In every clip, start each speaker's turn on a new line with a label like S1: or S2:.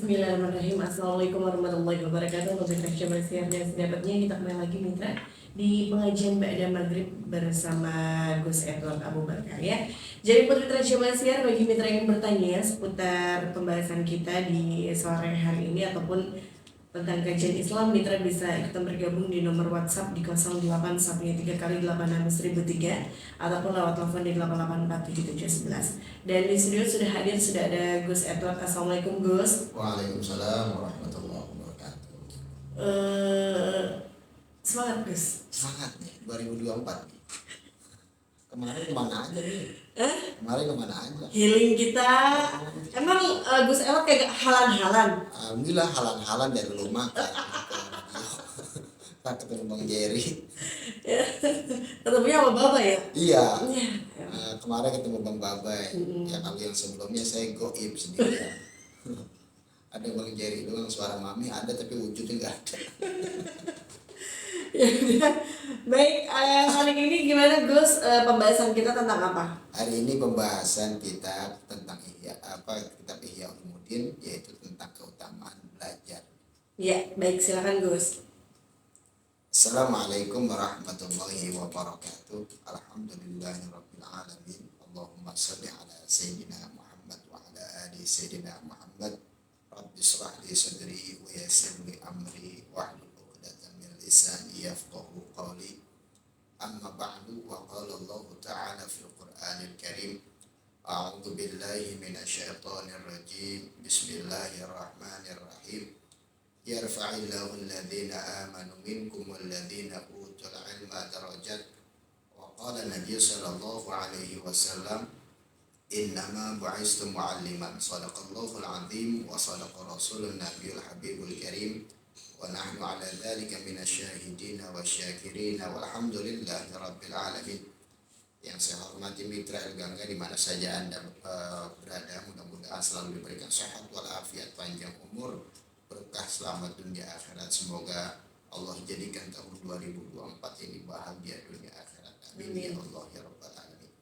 S1: Bismillahirrahmanirrahim. Assalamualaikum warahmatullahi wabarakatuh. Untuk Syabal Siar dan sedapatnya kita kembali lagi mitra di pengajian Ba'da Maghrib bersama Gus Edward Abu Bakar ya. Jadi untuk mitra Syabal Siar, bagi mitra yang bertanya seputar pembahasan kita di sore hari ini ataupun tentang kajian Islam, mitra bisa ikutan bergabung di nomor WhatsApp di 0813 kali 86003 ataupun lewat telepon di 8847711. Dan di studio sudah ada Gus Edward. Assalamualaikum Gus.
S2: Waalaikumsalam warahmatullahi wabarakatuh.
S1: Semangat Gus.
S2: Semangat nih 2024. Kemarin kemana aja nih? Kemarin kemana aja?
S1: Healing kita. Emang Gus Edward kayak halan-halan?
S2: Alhamdulillah halan-halan dari rumah kan ketemu Bang Jerry.
S1: Ketemunya sama Bapak ya?
S2: Iya.
S1: Iya.
S2: Kemarin ketemu Bang Babay. Ya kalau yang sebelumnya saya goib sendirian. Ada Bang Jerry doang, suara mami ada tapi wujudnya nggak ada.
S1: Ya udah. Baik, hari ini gimana Gus? Pembahasan kita tentang apa?
S2: Hari ini pembahasan kita tentang kitab Ihya Ulumuddin, yaitu tentang keutamaan belajar.
S1: Ya, baik, silakan Gus.
S2: Assalamualaikum warahmatullahi wabarakatuh. Alhamdulillahirabbil alamin. Allahumma shalli ala sayyidina Muhammad wa ala ali sayyidina Muhammad. Rabbi shrah li sadri wa yassir li amri wahlul 'uqdatam min lisani yafqahu qawli. Amma ba'du, wa qala Allah ta'ala fil Qur'anil Karim. A'udzu billahi minasyaitonir rajim. Bismillahirrahmanirrahim. Yarfa'illahu alladhina amanu minkum walladhina utul ilma darajat. Wa qala Nabi sallallahu alaihi wasallam, innama bu'istu mu'alliman. Sadaqallahul azim wa sadaqa rasulun nabiyul habibul karim. Wa nahnu ala dhalika minasyahidina wa syakirina walhamdulillahi rabbil alamin. Yang saya hormati mitra Elgangga di mana saja Anda berada, mudah-mudahan selalu diberikan sehat walafiat, panjang umur, berkah selamat dunia akhirat. Semoga Allah jadikan tahun 2024 ini bahagia dunia akhirat. Amin ya Allah ya rabbal alamin.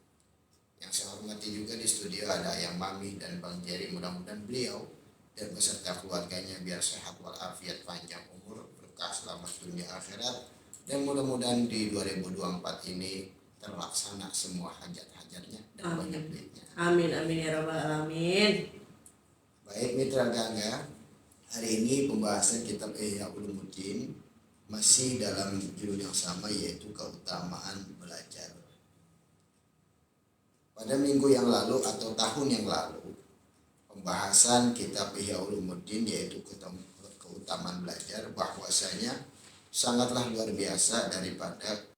S2: Yang saya hormati juga di studio ada Yang Mami dan Bang Jerry. Mudah-mudahan beliau dan beserta keluarganya biar sehat walafiat, panjang umur, berkah selamat dunia akhirat, dan mudah-mudahan di 2024 ini terlaksana semua hajat-hajatnya dan banyak duitnya.
S1: Amin amin ya rabbal alamin.
S2: Baik mitra Gangga, hari ini pembahasan kitab Ihya Ulumuddin masih dalam judul yang sama, yaitu keutamaan belajar. Pada minggu yang lalu atau tahun yang lalu, pembahasan kitab Ihya Ulumuddin yaitu keutamaan belajar, bahwasanya sangatlah luar biasa daripada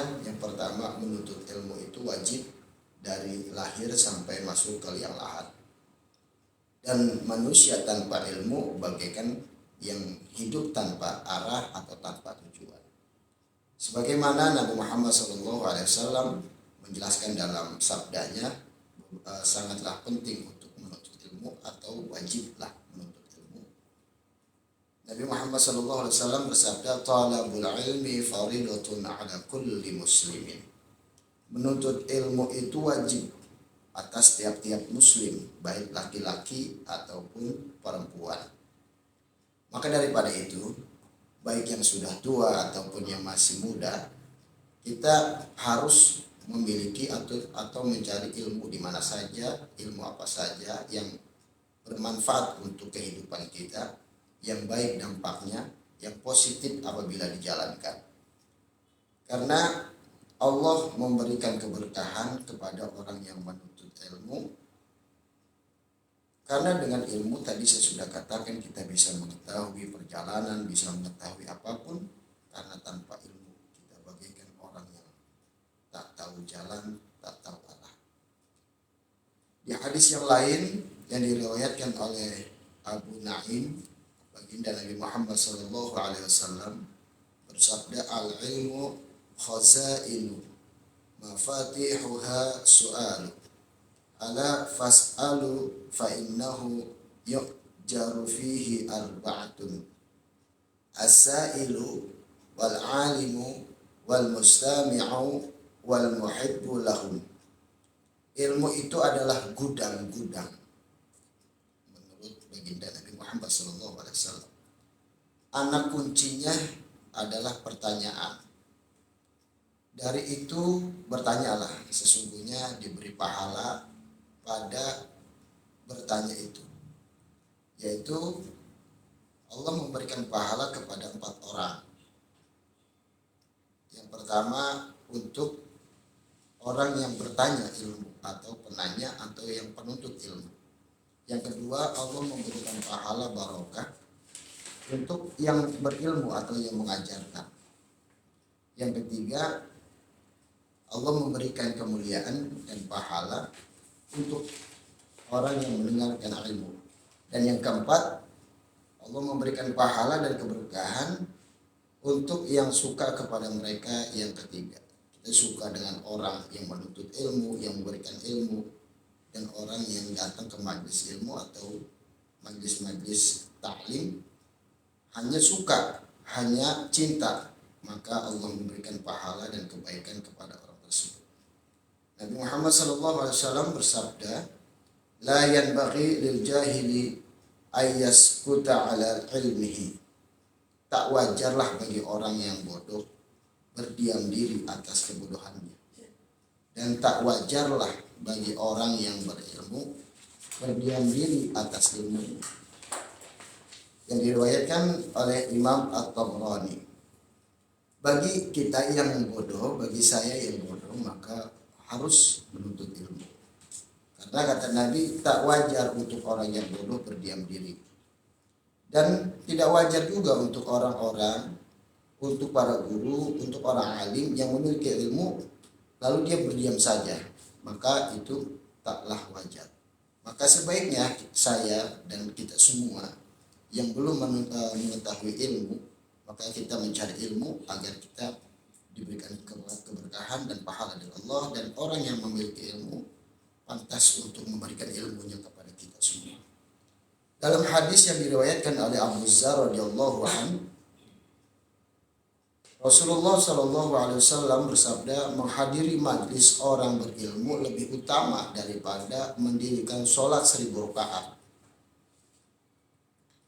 S2: yang pertama, menuntut ilmu itu wajib dari lahir sampai masuk ke liang lahat. Dan manusia tanpa ilmu bagaikan yang hidup tanpa arah atau tanpa tujuan. Sebagaimana Nabi Muhammad SAW menjelaskan dalam sabdanya, sangatlah penting untuk menuntut ilmu atau wajiblah menuntut ilmu. Nabi Muhammad SAW bersabda, talabul ilmi faridatun ala kulli muslimin. Menuntut ilmu itu wajib atas tiap-tiap muslim, baik laki-laki ataupun perempuan. Maka daripada itu, baik yang sudah tua ataupun yang masih muda, kita harus memiliki atau mencari ilmu di mana saja, ilmu apa saja yang bermanfaat untuk kehidupan kita, yang baik dampaknya, yang positif apabila dijalankan. Karena Allah memberikan keberkahan kepada orang yang menuntut ilmu. Karena dengan ilmu tadi saya sudah katakan kita bisa mengetahui perjalanan, bisa mengetahui apapun. Karena tanpa ilmu kita bagaikan orang yang tak tahu jalan, tak tahu arah. Di hadis yang lain yang diriwayatkan oleh Abu Naim, baginda Nabi Muhammad SAW bersabda, al-ilmu khazainu mafatihuha su'alu ala fas'alu fa innahu yu'jaru fihi arba'atun as-sa'ilu wal 'alimu wal mustami'u wal muhibbu lahum. Ilmu itu adalah gudang-gudang menurut baginda Nabi Muhammad SAW. Anak kuncinya adalah pertanyaan. Dari itu bertanyalah, sesungguhnya diberi pahala pada bertanya itu, yaitu Allah memberikan pahala kepada 4 orang. Yang pertama untuk orang yang bertanya ilmu atau penanya atau yang penuntut ilmu. Yang kedua, Allah memberikan pahala barokah untuk yang berilmu atau yang mengajarkan. Yang ketiga, Allah memberikan kemuliaan dan pahala untuk orang yang mendengarkan ilmu. Dan yang keempat, Allah memberikan pahala dan keberkahan untuk yang suka kepada mereka. Yang ketiga, kita suka dengan orang yang menuntut ilmu, yang memberikan ilmu, dan orang yang datang ke majlis ilmu atau majlis-majlis taklim, hanya suka, hanya cinta, maka Allah memberikan pahala dan kebaikan kepada orang tersebut. Nabi Muhammad SAW bersabda, la yanbaghi lil jahili ayyaskuta ala ilmihi. Tak wajarlah bagi orang yang bodoh berdiam diri atas kebodohannya. Dan tak wajarlah bagi orang yang berilmu berdiam diri atas ilmunya. Yang diriwayatkan oleh Imam At-Tabrani. Bagi kita yang bodoh, bagi saya yang bodoh, maka harus menuntut ilmu. Karena kata Nabi, tak wajar untuk orang yang bodoh berdiam diri. Dan tidak wajar juga untuk orang-orang, untuk para guru, untuk orang alim yang memiliki ilmu, lalu dia berdiam saja. Maka itu taklah wajar. Maka sebaiknya saya dan kita semua yang belum mengetahui ilmu, maka kita mencari ilmu agar kita diberikan keberkahan dan pahala dari Allah, dan orang yang memiliki ilmu pantas untuk memberikan ilmunya kepada kita semua. Dalam hadis yang diriwayatkan oleh Abu Dzar radhiyallahu anhu, Rasulullah SAW bersabda, menghadiri majlis orang berilmu lebih utama daripada mendirikan sholat 1000 rakaat.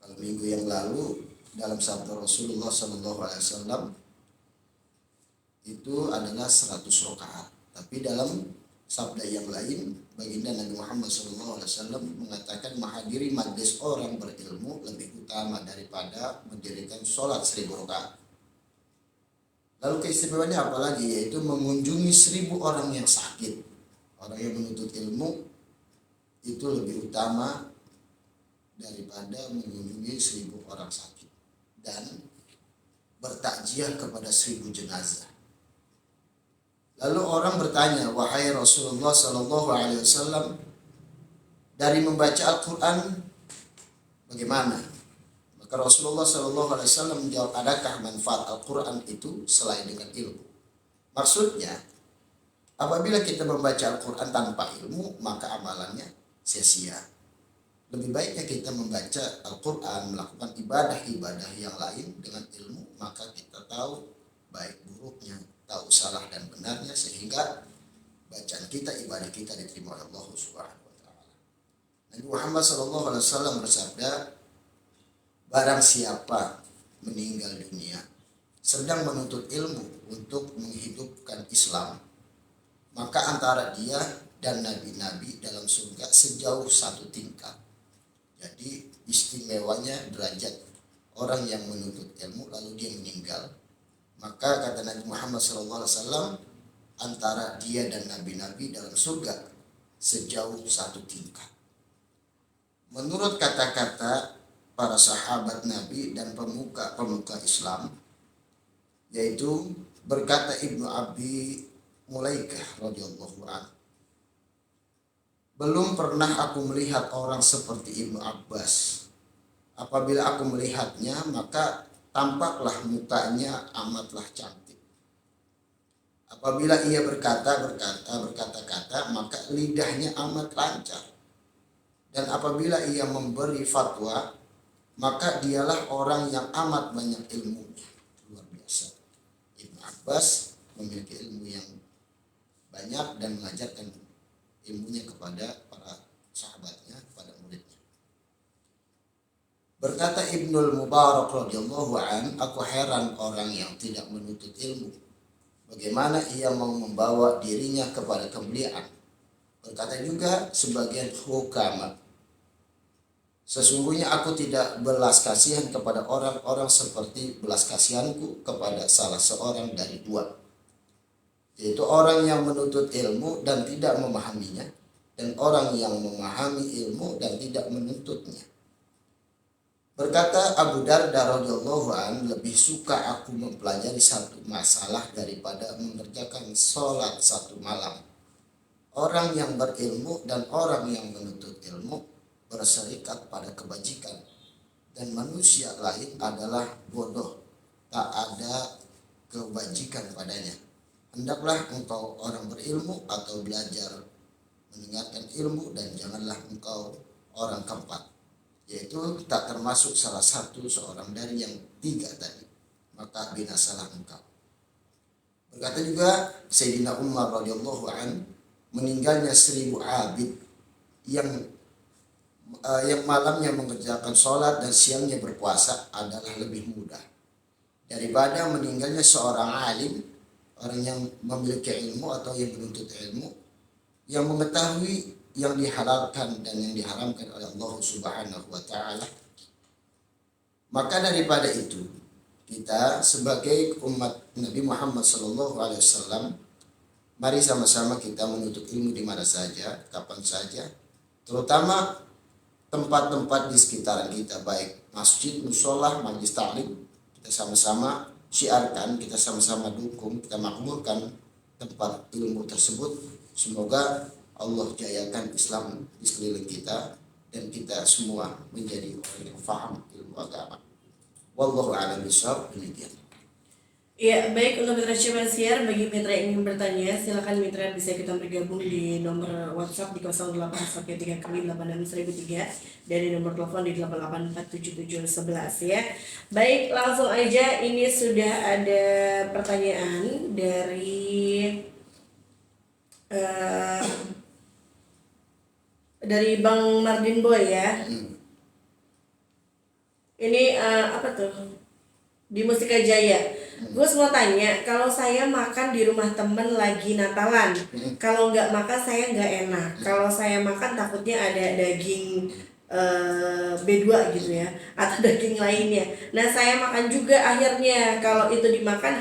S2: Kalau minggu yang lalu dalam sabda Rasulullah SAW itu adalah 100 rakaat. Tapi dalam sabda yang lain, baginda Nabi Muhammad SAW mengatakan menghadiri majlis orang berilmu lebih utama daripada mendirikan sholat 1000 rakaat. Lalu keistimewaannya apa lagi? Yaitu mengunjungi 1000 orang yang sakit. Orang yang menuntut ilmu itu lebih utama daripada mengunjungi 1000 orang sakit. Dan bertakziah kepada 1000 jenazah. Lalu orang bertanya, wahai Rasulullah SAW, dari membaca Al-Quran bagaimana? Maka Rasulullah SAW menjawab, adakah manfaat Al-Quran itu selain dengan ilmu? Maksudnya, apabila kita membaca Al-Quran tanpa ilmu, maka amalannya sia-sia. Lebih baiknya kita membaca Al-Quran, melakukan ibadah-ibadah yang lain dengan ilmu, maka kita tahu baik buruknya, tahu salah dan benarnya, sehingga bacaan kita, ibadah kita diterima oleh Allah Subhanahu wa taala. Nabi Muhammad sallallahu alaihi wasallam bersabda, barang siapa meninggal dunia sedang menuntut ilmu untuk menghidupkan Islam, maka antara dia dan nabi-nabi dalam surga sejauh satu tingkat. Jadi istimewanya derajat orang yang menuntut ilmu lalu dia meninggal, maka kata Nabi Muhammad SAW, antara dia dan nabi-nabi dalam surga sejauh satu tingkat. Menurut kata-kata para sahabat Nabi dan pemuka Islam, yaitu berkata Ibnu Abi Mulaikah radhiyallahu anhu, belum pernah aku melihat orang seperti Ibnu Abbas. Apabila aku melihatnya, maka tampaklah mukanya amatlah cantik. Apabila ia berkata-kata, maka lidahnya amat lancar. Dan apabila ia memberi fatwa, maka dialah orang yang amat banyak ilmunya. Luar biasa. Ibnu Abbas memiliki ilmu yang banyak dan mengajarkan ilmunya kepada para sahabatnya, kepada muridnya. Berkata Ibnul Mubarak radhiyallahu an, aku heran orang yang tidak menuntut ilmu. Bagaimana ia mau membawa dirinya kepada kemuliaan? Berkata juga sebagian hukama, sesungguhnya aku tidak belas kasihan kepada orang-orang seperti belas kasihanku kepada salah seorang dari dua, yaitu orang yang menuntut ilmu dan tidak memahaminya, dan orang yang memahami ilmu dan tidak menuntutnya. Berkata Abu Darda radhiyallahu an, lebih suka aku mempelajari satu masalah daripada mengerjakan sholat satu malam. Orang yang berilmu dan orang yang menuntut ilmu berserikat pada kebajikan, dan manusia lain adalah bodoh, tak ada kebajikan padanya. Hendaklah engkau orang berilmu atau belajar mendengarkan ilmu, dan janganlah engkau orang keempat, yaitu tak termasuk salah satu seorang dari yang tiga tadi, maka binasalah engkau. Berkata juga Sayyidina Umar radhiyallahu an, meninggalnya 1000 abid yang malamnya mengerjakan sholat dan siangnya berpuasa adalah lebih mudah daripada meninggalnya seorang alim, orang yang memiliki ilmu atau yang menuntut ilmu, yang mengetahui yang dihalalkan dan yang diharamkan oleh Allah Subhanahu wa taala. Maka daripada itu, kita sebagai umat Nabi Muhammad sallallahu alaihi wasallam, mari sama-sama kita menuntut ilmu di mana saja, kapan saja, terutama tempat-tempat di sekitaran kita, baik masjid, mushola, majelis taklim. Kita sama-sama syiarkan, kita sama-sama dukung, kita makmurkan tempat ilmu tersebut. Semoga Allah jayakan Islam di sekeliling kita dan kita semua menjadi orang yang faham ilmu agama. Wallahu a'lam bishawab. Demikian.
S1: Ya, baik, untuk mitra Syamsiar, bagi mitra yang ingin bertanya, silakan mitra bisa kita bergabung di nomor WhatsApp di 0813 dan di nomor telepon di 8847711 ya. Baik, langsung aja, ini sudah ada pertanyaan dari Bang Mardin Boy ya. Ini apa tuh? Di Mustika Jaya. Gue mau tanya, kalau saya makan di rumah temen lagi Natalan, kalau nggak makan saya nggak enak. Kalau saya makan takutnya ada daging B2 gitu ya, atau daging lainnya. Nah saya makan juga akhirnya. Kalau itu dimakan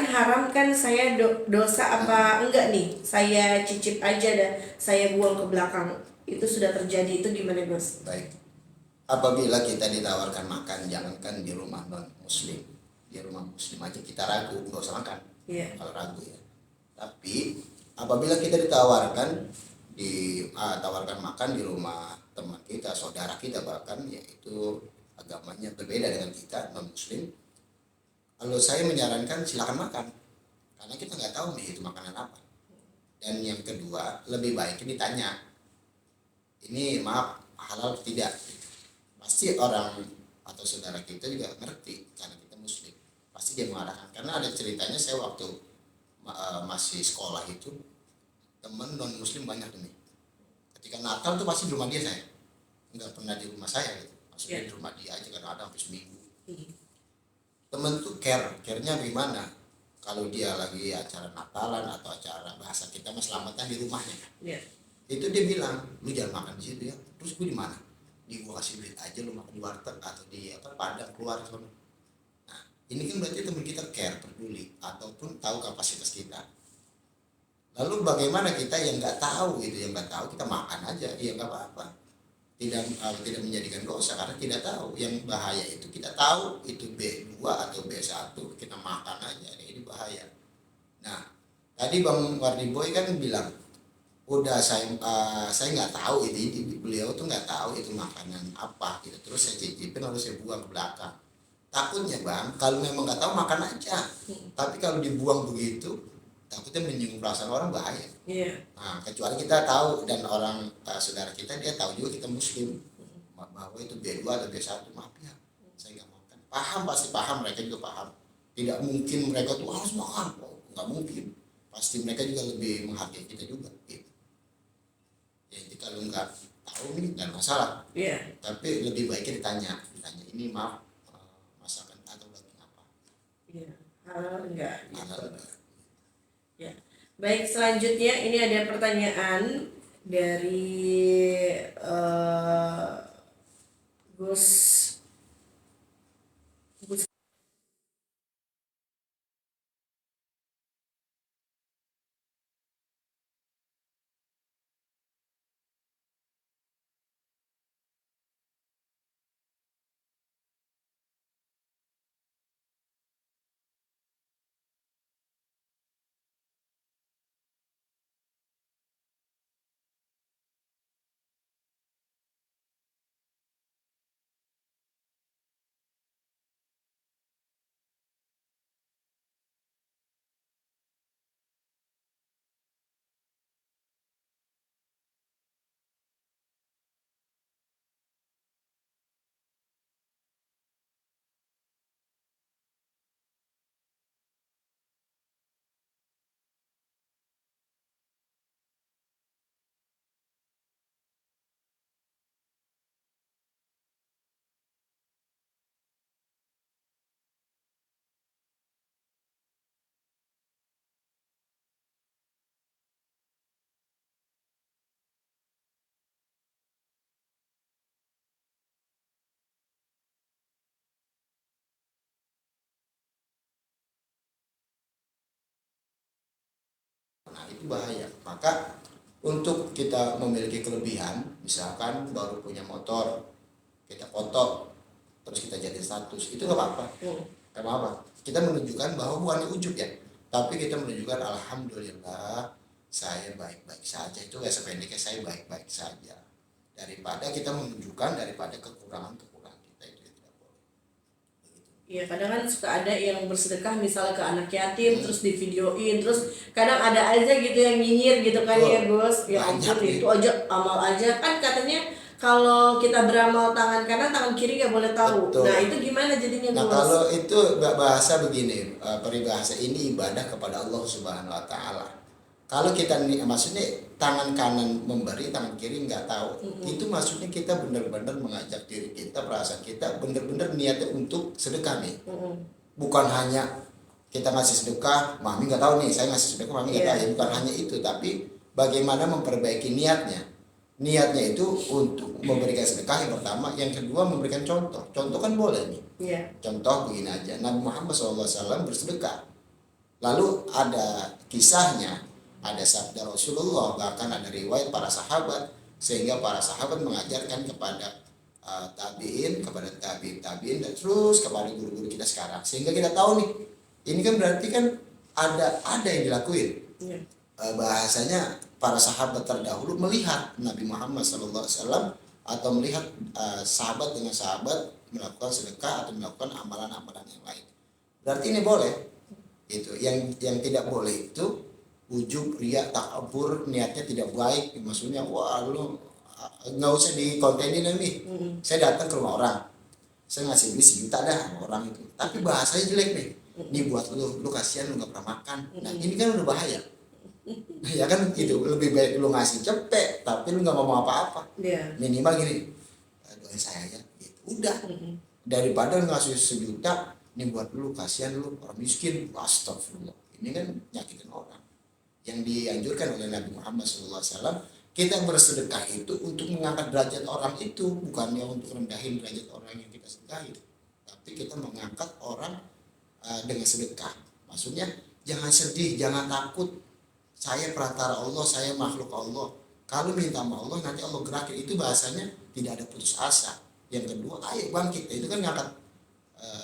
S1: haram kan, saya dosa apa enggak nih? Saya cicip aja dah, saya buang ke belakang. Itu sudah terjadi, itu gimana Gus?
S2: Baik. Apabila kita ditawarkan makan, jangankan di rumah non muslim, di rumah muslim aja kita ragu, nggak usah makan. Kalau ragu ya. Tapi apabila kita ditawarkan makan di rumah teman kita, saudara kita, bahkan yaitu agamanya berbeda dengan kita, non muslim, kalau saya menyarankan silakan makan, karena kita nggak tahu nih itu makanan apa. Dan yang kedua, lebih baik ditanya, ini maaf halal atau tidak. Pasti orang atau saudara kita juga ngerti, karena kita muslim, pasti dia mengarahkan. Karena ada ceritanya, saya waktu masih sekolah itu teman non muslim banyak nih. Ketika Natal tuh pasti di rumah dia saya, nggak pernah di rumah saya gitu. Maksudnya di rumah dia aja kadang-kadang sampai seminggu. Temen tuh care-nya gimana? Kalau dia lagi acara Natalan atau acara bahasa kita mas selamatan di rumahnya, itu dia bilang lu jangan makan di situ ya. Terus gue di mana? Di gua kasih duit aja lu makan di warteg atau di Padang keluar sana. Nah ini kan berarti teman kita care, peduli ataupun tahu kapasitas kita. Lalu bagaimana kita yang nggak tahu gitu, yang nggak tahu kita makan aja, ya nggak apa-apa, tidak menjadikan dosa karena tidak tahu. Yang bahaya itu kita tahu itu B2 atau B1 kita makan aja, ini bahaya. Nah tadi Bang Wardi Boy kan bilang udah saya nggak tahu itu beliau tuh nggak tahu itu makanan apa gitu, terus saya cicipin lalu saya buang ke belakang. Takutnya Bang kalau memang nggak tahu makan aja, tapi kalau dibuang begitu takutnya menyinggung perasaan orang, bahaya. Nah kecuali kita tahu dan orang saudara kita dia tahu juga kita muslim bahwa itu B2 atau B1, maaf ya saya nggak makan. Paham, pasti paham, mereka juga paham. Tidak mungkin mereka tuh harus makan, nggak mungkin. Pasti mereka juga lebih menghargai kita juga gitu. Jadi kalau nggak tahu nih nggak masalah, tapi lebih baiknya ditanya ini maaf masakan atau daging apa.
S1: Halal enggak gitu.
S2: Halal enggak.
S1: Ya. Baik, selanjutnya ini ada pertanyaan dari Gus
S2: Nah itu bahaya. Maka untuk kita memiliki kelebihan, misalkan baru punya motor, kita foto, terus kita jadi status, itu nggak apa-apa. Karena apa? Kita menunjukkan bahwa bukan ujub ya, tapi kita menunjukkan alhamdulillah saya baik-baik saja. Itu ya sependeknya saya baik-baik saja. Daripada kita menunjukkan daripada kekurangan-kekurangan kita, itu tidak boleh.
S1: Iya, kadang kan suka ada yang bersedekah misalnya ke anak yatim terus divideoin, terus kadang ada aja gitu yang nyinyir gitu kan. Ya Gus, ya ampun itu aja amal aja kan katanya kalau kita beramal tangan kanan tangan kiri nggak boleh tahu.
S2: Betul.
S1: Nah itu gimana jadinya Gus?
S2: Nah kalau itu bahasa begini, peribahasa ini ibadah kepada Allah Subhanahu Wa Taala. Kalau kita maksudnya tangan kanan memberi, tangan kiri nggak tahu, itu maksudnya kita benar-benar mengajak diri kita, perasaan kita benar-benar niatnya untuk sedekah nih. Bukan hanya kita ngasih sedekah, mami nggak tahu nih, saya ngasih sedekah, mami nggak tahu. Ya, bukan hanya itu, tapi bagaimana memperbaiki niatnya. Niatnya itu untuk memberikan sedekah yang pertama, yang kedua memberikan contoh. Contoh kan boleh nih. Contoh begini aja, Nabi Muhammad SAW bersedekah. Lalu ada kisahnya, ada sabda Rasulullah, bahkan ada riwayat para sahabat, sehingga para sahabat mengajarkan kepada tabiin, kepada tabiin dan terus kepada guru-guru kita sekarang, sehingga kita tahu nih, ini kan berarti kan ada yang dilakuin. Bahasanya para sahabat terdahulu melihat Nabi Muhammad SAW atau melihat sahabat dengan sahabat melakukan sedekah atau melakukan amalan-amalan yang lain. Berarti ini boleh. Itu yang tidak boleh itu ujub, riya, takabur, niatnya tidak baik, maksudnya wah lu nggak usah dikontenin nih. Saya datang ke rumah orang, saya ngasih beli 1 juta dah sama orang itu, tapi bahasanya jelek nih. Ini buat lu kasihan lu nggak pernah makan. Nah ini kan udah bahaya. Ya kan gitu, lebih baik lu ngasih cepet tapi lu nggak ngomong apa-apa. Minimal gini, doain saya ya gitu. Udah, daripada ngasih 1 juta ini buat lu kasihan lu orang miskin. Astagfirullah, ini kan nyakitin orang. Yang dianjurkan oleh Nabi Muhammad SAW, kita bersedekah itu untuk mengangkat derajat orang itu, bukannya untuk rendahin derajat orang yang kita sedekahi, tapi kita mengangkat orang dengan sedekah. Maksudnya jangan sedih, jangan takut. Saya perantara Allah, saya makhluk Allah. Kalau minta sama Allah nanti Allah gerakin. Itu bahasanya tidak ada putus asa. Yang kedua, ayo bangkit. Itu kan ngangkat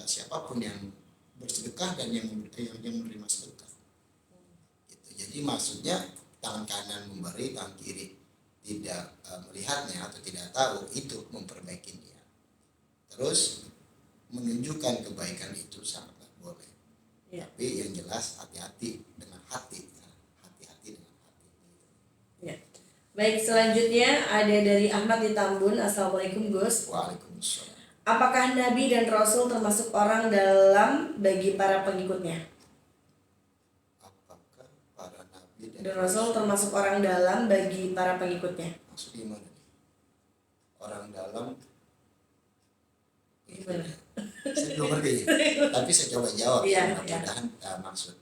S2: siapapun yang bersedekah dan yang menerima sedekah. Gitu. Jadi maksudnya tangan kanan memberi, tangan kiri tidak melihatnya atau tidak tahu, itu memperbaiki dia. Terus menunjukkan kebaikan itu sangatlah boleh. Ya. Tapi yang jelas hati-hati dengan hati.
S1: Ya. Baik, selanjutnya ada dari Ahmad di Tambun. Assalamualaikum Gus.
S2: Waalaikumsalam.
S1: Apakah Nabi dan Rasul termasuk orang dalam bagi para pengikutnya?
S2: Apakah para Nabi
S1: dan Rasul termasuk orang dalam bagi para pengikutnya?
S2: Maksud gimana nih? Orang dalam
S1: gimana?
S2: Saya belum ngerti. Tapi saya coba jawab. Mudah-mudahan maksud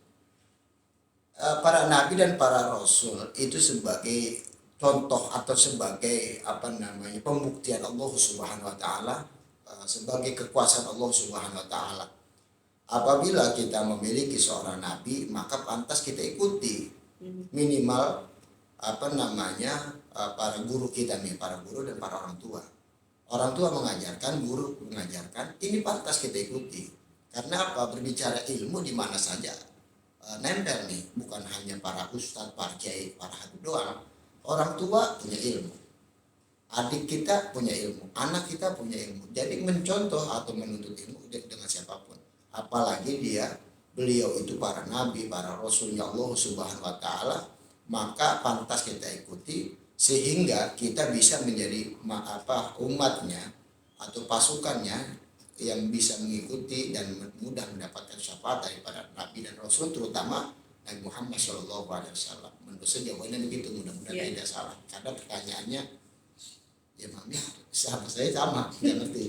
S2: para nabi dan para rasul itu sebagai contoh atau sebagai pembuktian Allah Subhanahu wa taala, sebagai kekuasaan Allah Subhanahu wa taala. Apabila kita memiliki seorang nabi, maka pantas kita ikuti. Minimal para guru kita nih, para guru dan para orang tua. Orang tua mengajarkan, guru mengajarkan, ini pantas kita ikuti. Karena apa? Berbicara ilmu di mana saja nempel nih, bukan hanya para ustadz, para kiai, para habib doang. Orang tua punya ilmu, adik kita punya ilmu, anak kita punya ilmu. Jadi mencontoh atau menuntut ilmu dengan siapapun, apalagi beliau itu para nabi, para rasulnya Allah Subhanahu wa taala, maka pantas kita ikuti sehingga kita bisa menjadi umatnya atau pasukannya yang bisa mengikuti dan mudah mendapatkan syafaat daripada Nabi dan Rasul, terutama Nabi Muhammad SAW. Menurut saya jawabannya begitu, mudah-mudahan tidak salah. Karena pertanyaannya, ya mami sama saya sama, nggak ngerti.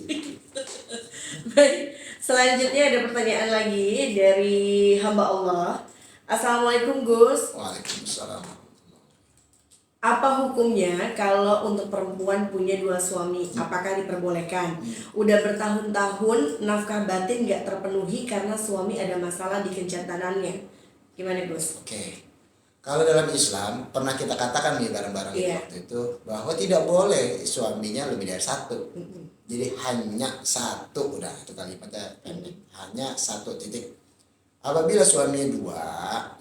S1: Baik, selanjutnya ada pertanyaan lagi dari hamba Allah. Assalamualaikum Gus.
S2: Waalaikumsalam.
S1: Apa hukumnya kalau untuk perempuan punya 2 suami? Apakah diperbolehkan? Udah bertahun-tahun nafkah batin gak terpenuhi karena suami ada masalah di kencantanannya. Gimana Gus?
S2: Oke. Kalau dalam Islam pernah kita katakan nih bareng-bareng waktu itu bahwa tidak boleh suaminya lebih dari 1. Jadi hanya 1, udah itu kalimatnya pendek. Hanya 1 titik. Apabila suaminya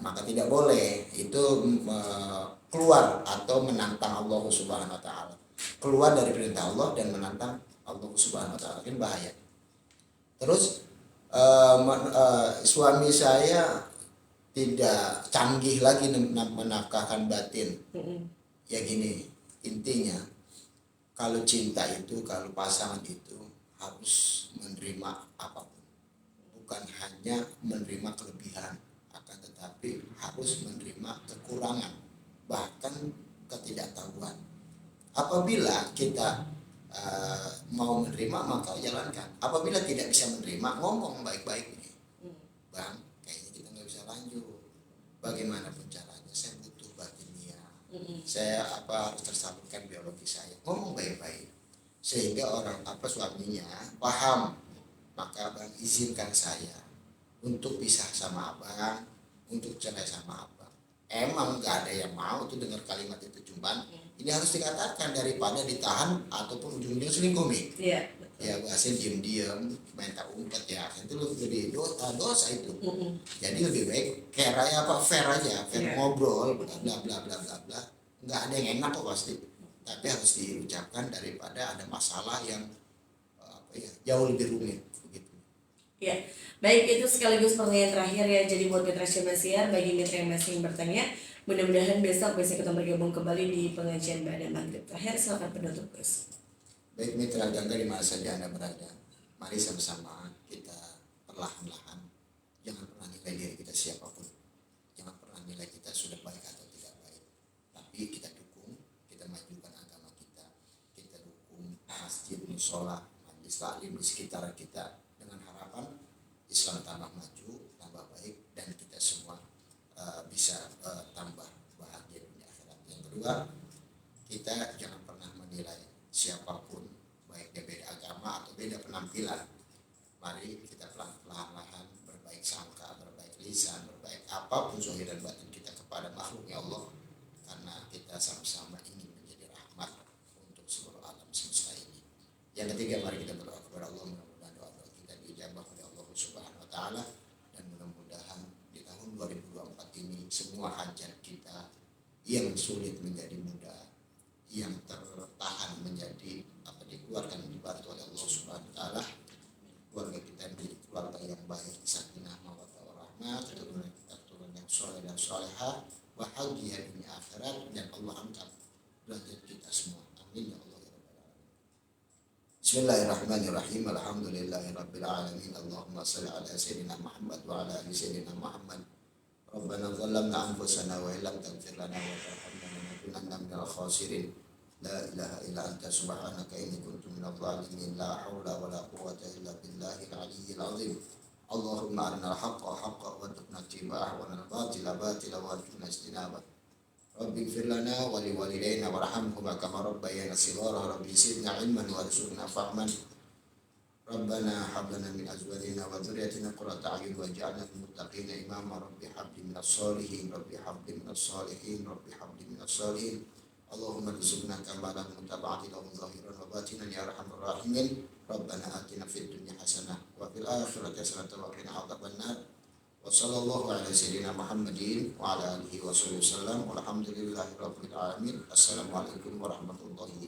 S2: 2, maka tidak boleh. Itu keluar atau menantang Allah Subhanahu wa taala. Keluar dari perintah Allah dan menantang Allah Subhanahu wa taala, kan bahaya. Terus suami saya tidak canggih lagi menafkahkan batin. Ya gini, intinya kalau cinta itu, kalau pasangan itu harus menerima apapun. Bukan hanya menerima kelebihan, akan tetapi harus menerima kekurangan, bahkan ketidaktahuan. Apabila kita mau menerima, maka jalankan. Apabila tidak bisa menerima, ngomong baik-baik nih, bang, kayaknya kita nggak bisa lanjut. Bagaimanapun caranya, saya butuh batinnya. Saya harus tersalurkan biologi saya. Ngomong baik-baik sehingga suaminya paham. Maka abang izinkan saya untuk pisah sama abang, untuk cerai sama abang. Emang gak ada yang mau tuh dengar kalimat itu, cuman ini harus dikatakan daripada ditahan ataupun ujung-ujungnya selingkuh nih. Ya bahasanya diem-diem, main tak umpet ya, itu lebih dosa itu. Jadi lebih baik fair aja, ngobrol, bla bla bla bla bla. Nggak ada yang enak kok pasti, tapi harus diucapkan daripada ada masalah yang jauh lebih rumit.
S1: Ya, baik, itu sekaligus pertanyaan terakhir ya. Jadi buat Mitra Syabasiar, bagi mitra yang masih bertanya, mudah-mudahan besok kita bergabung kembali di pengajian Ba'da Maghrib. Terakhir, silakan penutup Gus.
S2: Baik mitra gangga di mana saja Anda berada, mari sama-sama kita perlahan-lahan, jangan menilai diri kita siapapun. Jangan pernah nilai kita sudah baik atau tidak baik. Tapi kita dukung, kita majukan agama kita. Kita dukung masjid, musola, majelis taklim di sekitar kita dengan harapan Islam tambah maju, tambah baik, dan kita semua bisa tambah bahagia dunia akhirat. Yang kedua, kita jangan pernah menilai siapapun, baik dia beda agama atau beda penampilan. Mari kita pelan-pelan berbaik sangka, berbaik lisan, berbaik apapun zahir dan batin kita kepada makhluknya Allah, karena kita sama-sama ingin menjadi rahmat untuk seluruh alam semesta ini. Yang ketiga, mari kita berdoa kepada Allah, mudah-mudahan doa-doa kita diijabah oleh Allah Subhanahu wa taala, dan mudah-mudahan di tahun 2024 ini semua hajat kita yang sulit menjadi mudah, yang tertahan menjadi dikeluarkan, dibantu oleh Allah Subhanahu wa taala. Keluarga kita menjadi keluarga yang baik, sakinah mawaddah warahmah, keturunan kita keturunan yang soleh dan solehah, bahagia dunia akhirat, dan Allah angkat derajat kita semua. Amin ya Allah ya rabbal alamin. Bismillahirrahmanirrahim. Alhamdulillahirabbil alamin. Allahumma shalli ala sayyidina Muhammad wa ala ali sayyidina Muhammad. Rabbana zalamna anfusana wa illam taghfir lana wa tarhamna lanakunanna minal khasirin. La ilaha illa anta subhanaka inni kuntu minadh dhalimin. La haula wala quwwata illa billahil aliyyil azim. Allahumma arinal haqqa haqqan warzuqna ittiba'ahu wa arinal batila batilan warzuqna ijtinabah. Rabbi ighfir lana wa liwalidayna warhamhuma kama rabbayana shighara. Rabbi zidna ilman warzuqna fahman. Rabbana hab lana min azwajina wa dhurriyyatina qurrata a'yun waj'alna lil muttaqina imama. Rabbi habli minas shalihin. Rabbi habli minas shalihin. Rabbi habli minas shalihin. Allahumma rizukna kamalan mutaba'ati lahum zahiran wa batinan ya arhamar rahimin. Rabbana atina fid dunya hasanah wa fil akhirati hasanah wa qina adzabannar. Wa sallallahu ala sayyidina Muhammadin wa ala alihi wa sallam. Walhamdulillahi rabbil alamin. Assalamualaikum warahmatullahi